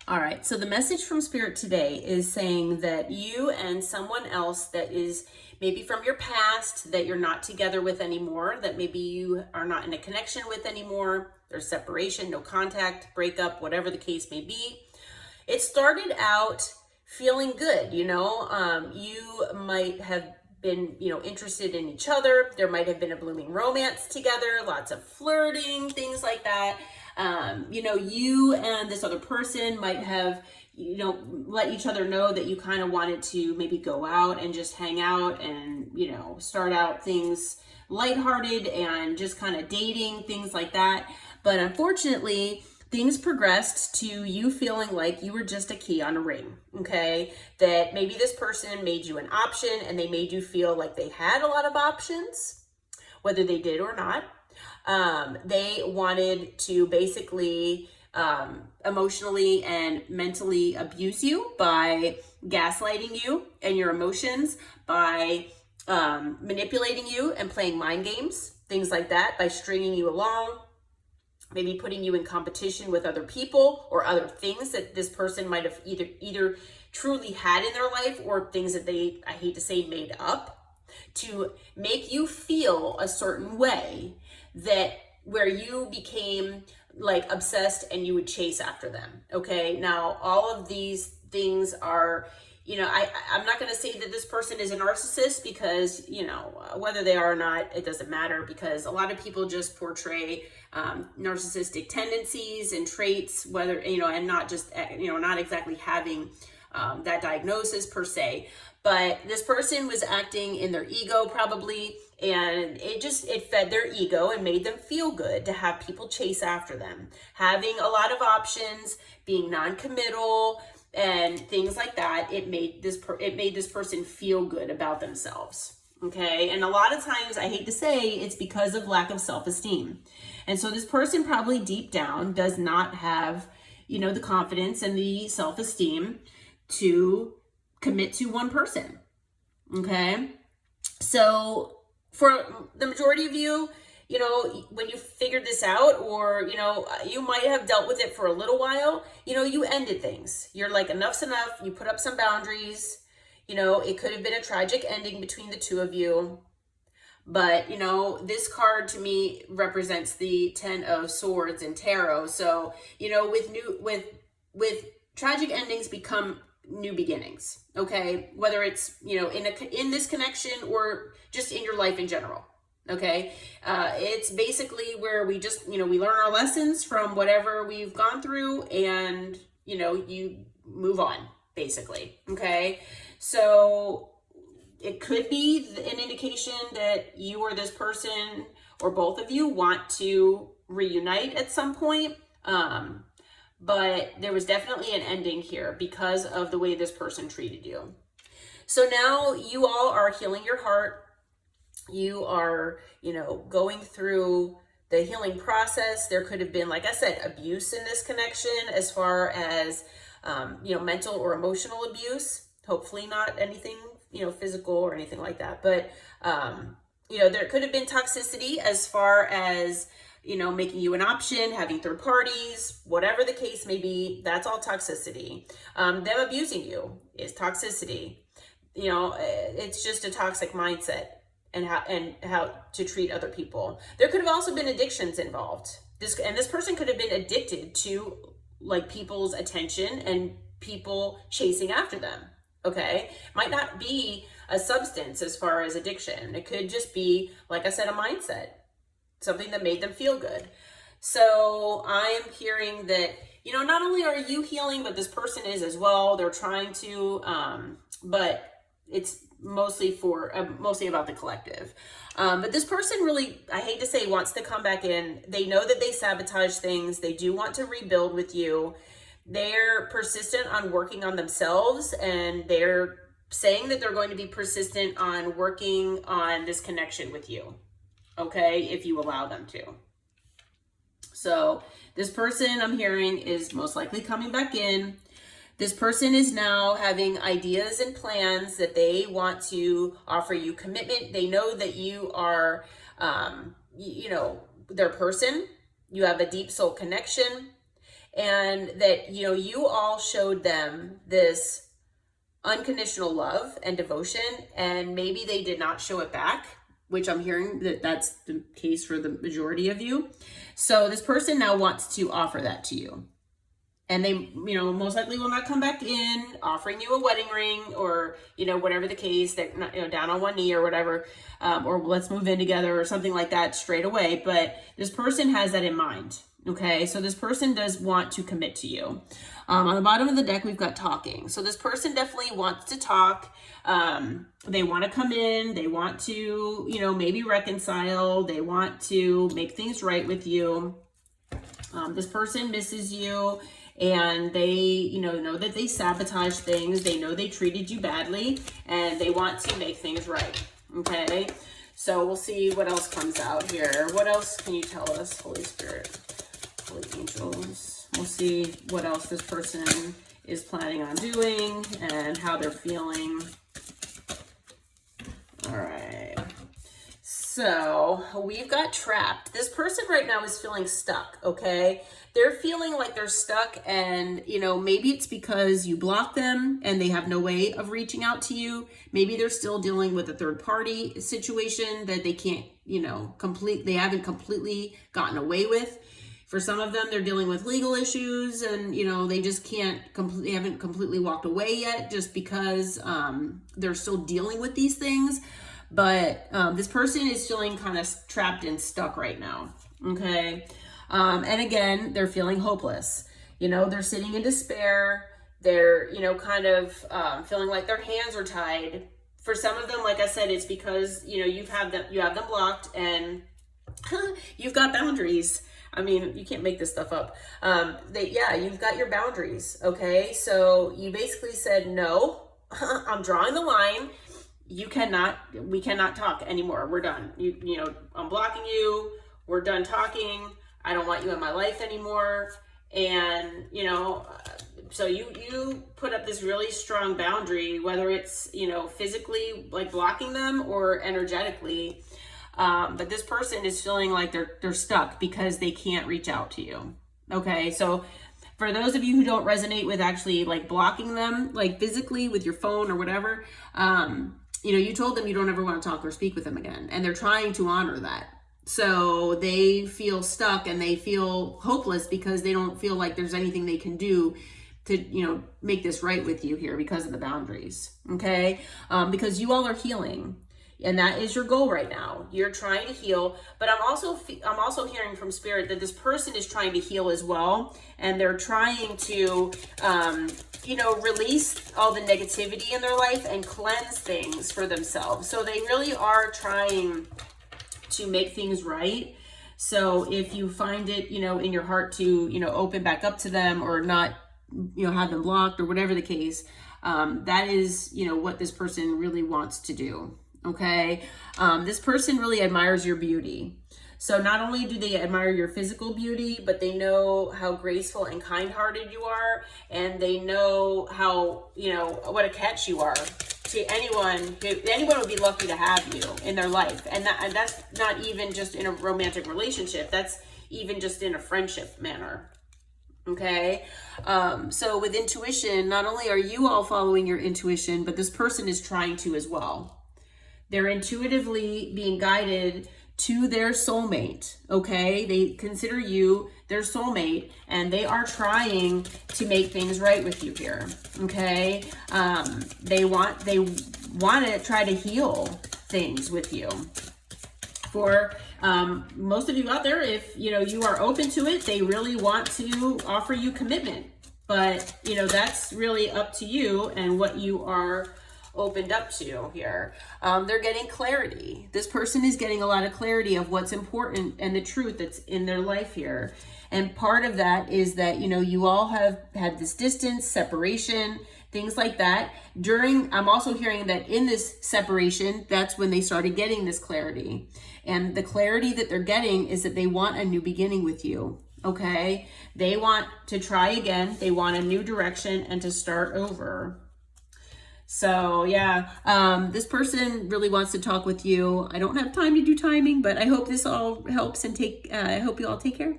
All right, so the message from Spirit today is saying that you and someone else that is maybe from your past that you're not together with anymore, that maybe you are not in a connection with anymore, there's separation, no contact, breakup, whatever the case may be. It started out feeling good, you might have been, interested in each other. There might have been a blooming romance together, lots of flirting, things like that. You and this other person might have, let each other know that you kind of wanted to maybe go out and just hang out and, start out things lighthearted and just kind of dating, things like that. But unfortunately, things progressed to you feeling like you were just a key on a ring, okay? That maybe this person made you an option and they made you feel like they had a lot of options, whether they did or not. They wanted to basically emotionally and mentally abuse you by gaslighting you and your emotions, by manipulating you and playing mind games, things like that, by stringing you along, maybe putting you in competition with other people or other things that this person might have either truly had in their life or things that they, I hate to say, made up to make you feel a certain way, that where you became like obsessed and you would chase after them. Okay, now all of these things are, I'm not going to say that this person is a narcissist because, whether they are or not, it doesn't matter, because a lot of people just portray narcissistic tendencies and traits, whether, and not just, not exactly having that diagnosis per se. But this person was acting in their ego probably, and it fed their ego and made them feel good to have people chase after them, having a lot of options, being non-committal, and things like that. It made this person feel good about themselves. Okay, and a lot of times, I hate to say, it's because of lack of self-esteem. And so this person probably deep down does not have, the confidence and the self-esteem to commit to one person. Okay, so for the majority of you, when you figured this out, or, you might have dealt with it for a little while, you ended things. You're like, enough's enough. You put up some boundaries. It could have been a tragic ending between the two of you. But, this card to me represents the 10 of Swords in tarot. So, with tragic endings become new beginnings. Okay. Whether it's, in this connection or just in your life in general. Okay. It's basically where we just, we learn our lessons from whatever we've gone through, and, you move on basically. Okay. So it could be an indication that you or this person or both of you want to reunite at some point. But there was definitely an ending here because of the way this person treated you. So now you all are healing your heart. You are, going through the healing process. There could have been, like I said, abuse in this connection as far as, mental or emotional abuse. Hopefully not anything, physical or anything like that. But, there could have been toxicity as far as, making you an option, having third parties, whatever the case may be. That's all toxicity. Them abusing you is toxicity. It's just a toxic mindset and how to treat other people. There could have also been addictions involved. This person could have been addicted to like people's attention and people chasing after them. Okay, might not be a substance as far as addiction. It could just be, like I said, a mindset, something that made them feel good. So I am hearing that, not only are you healing, but this person is as well. They're trying to, but it's mostly about the collective. But this person really, I hate to say, wants to come back in. They know that they sabotage things. They do want to rebuild with you. They're persistent on working on themselves, and they're saying that they're going to be persistent on working on this connection with you. Okay, if you allow them to. So this person I'm hearing is most likely coming back in. This person is now having ideas and plans that they want to offer you commitment. They know that you are, their person. You have a deep soul connection. and that, you know, you all showed them this unconditional love and devotion, and maybe they did not show it back, which I'm hearing that that's the case for the majority of you. So this person now wants to offer that to you. And they, you know, most likely will not come back in offering you a wedding ring, or, you know, whatever the case, that, you know, down on one knee or whatever, or let's move in together or something like that straight away. But this person has that in mind. Okay, so this person does want to commit to you. On the bottom of the deck, we've got talking. So this person definitely wants to talk. They want to come in. They want to, you know, maybe reconcile. They want to make things right with you. This person misses you, and they, you know that they sabotage things. They know they treated you badly, and they want to make things right. Okay, so we'll see what else comes out here. What else can you tell us, Holy Spirit, Holy Angels? We'll see what else this person is planning on doing and how they're feeling. All right. So we've got trapped. This person right now is feeling stuck, okay? They're feeling like they're stuck, and, you know, maybe it's because you blocked them and they have no way of reaching out to you. Maybe they're still dealing with a third party situation that they can't, you know, they haven't completely gotten away with. For some of them, they're dealing with legal issues, and, you know, they just they haven't completely walked away yet, just because they're still dealing with these things. But this person is feeling kind of trapped and stuck right now, okay? And again, they're feeling hopeless. You know, they're sitting in despair. They're, you know, kind of feeling like their hands are tied. For some of them, like I said, it's because, you know, you have them blocked, and you've got boundaries. I mean, you can't make this stuff up. You've got your boundaries, okay? So you basically said, no, I'm drawing the line. We cannot talk anymore. We're done. You know, I'm blocking you. We're done talking. I don't want you in my life anymore. And, you know, so you put up this really strong boundary, whether it's, you know, physically like blocking them or energetically. But this person is feeling like they're stuck because they can't reach out to you. Okay. So for those of you who don't resonate with actually like blocking them, like physically with your phone or whatever, you know, you told them you don't ever want to talk or speak with them again, and they're trying to honor that. So they feel stuck and they feel hopeless because they don't feel like there's anything they can do to, you know, make this right with you here because of the boundaries. Okay. Because you all are healing, and that is your goal right now. You're trying to heal, but I'm also hearing from Spirit that this person is trying to heal as well, and they're trying to, you know, release all the negativity in their life and cleanse things for themselves. So they really are trying to make things right. So if you find it, you know, in your heart to, you know, open back up to them or not, you know, have them blocked or whatever the case, that is, you know, what this person really wants to do. Okay. This person really admires your beauty. So not only do they admire your physical beauty, but they know how graceful and kind-hearted you are. And they know how, you know, what a catch you are to anyone. Anyone would be lucky to have you in their life. And that's not even just in a romantic relationship. That's even just in a friendship manner. Okay. So with intuition, not only are you all following your intuition, but this person is trying to as well. They're intuitively being guided to their soulmate, okay? They consider you their soulmate, and they are trying to make things right with you here, okay? They want to try to heal things with you. For most of you out there, if, you know, you are open to it, they really want to offer you commitment. But, you know, that's really up to you and what you are opened up to here. They're getting clarity. This person is getting a lot of clarity of what's important and the truth that's in their life here. And part of that is that, you know, you all have had this distance, separation, things like that. I'm also hearing that in this separation, that's when they started getting this clarity. And the clarity that they're getting is that they want a new beginning with you. Okay. They want to try again. They want a new direction and to start over. So yeah, this person really wants to talk with you. I don't have time to do timing, but I hope this all helps, and I hope you all take care.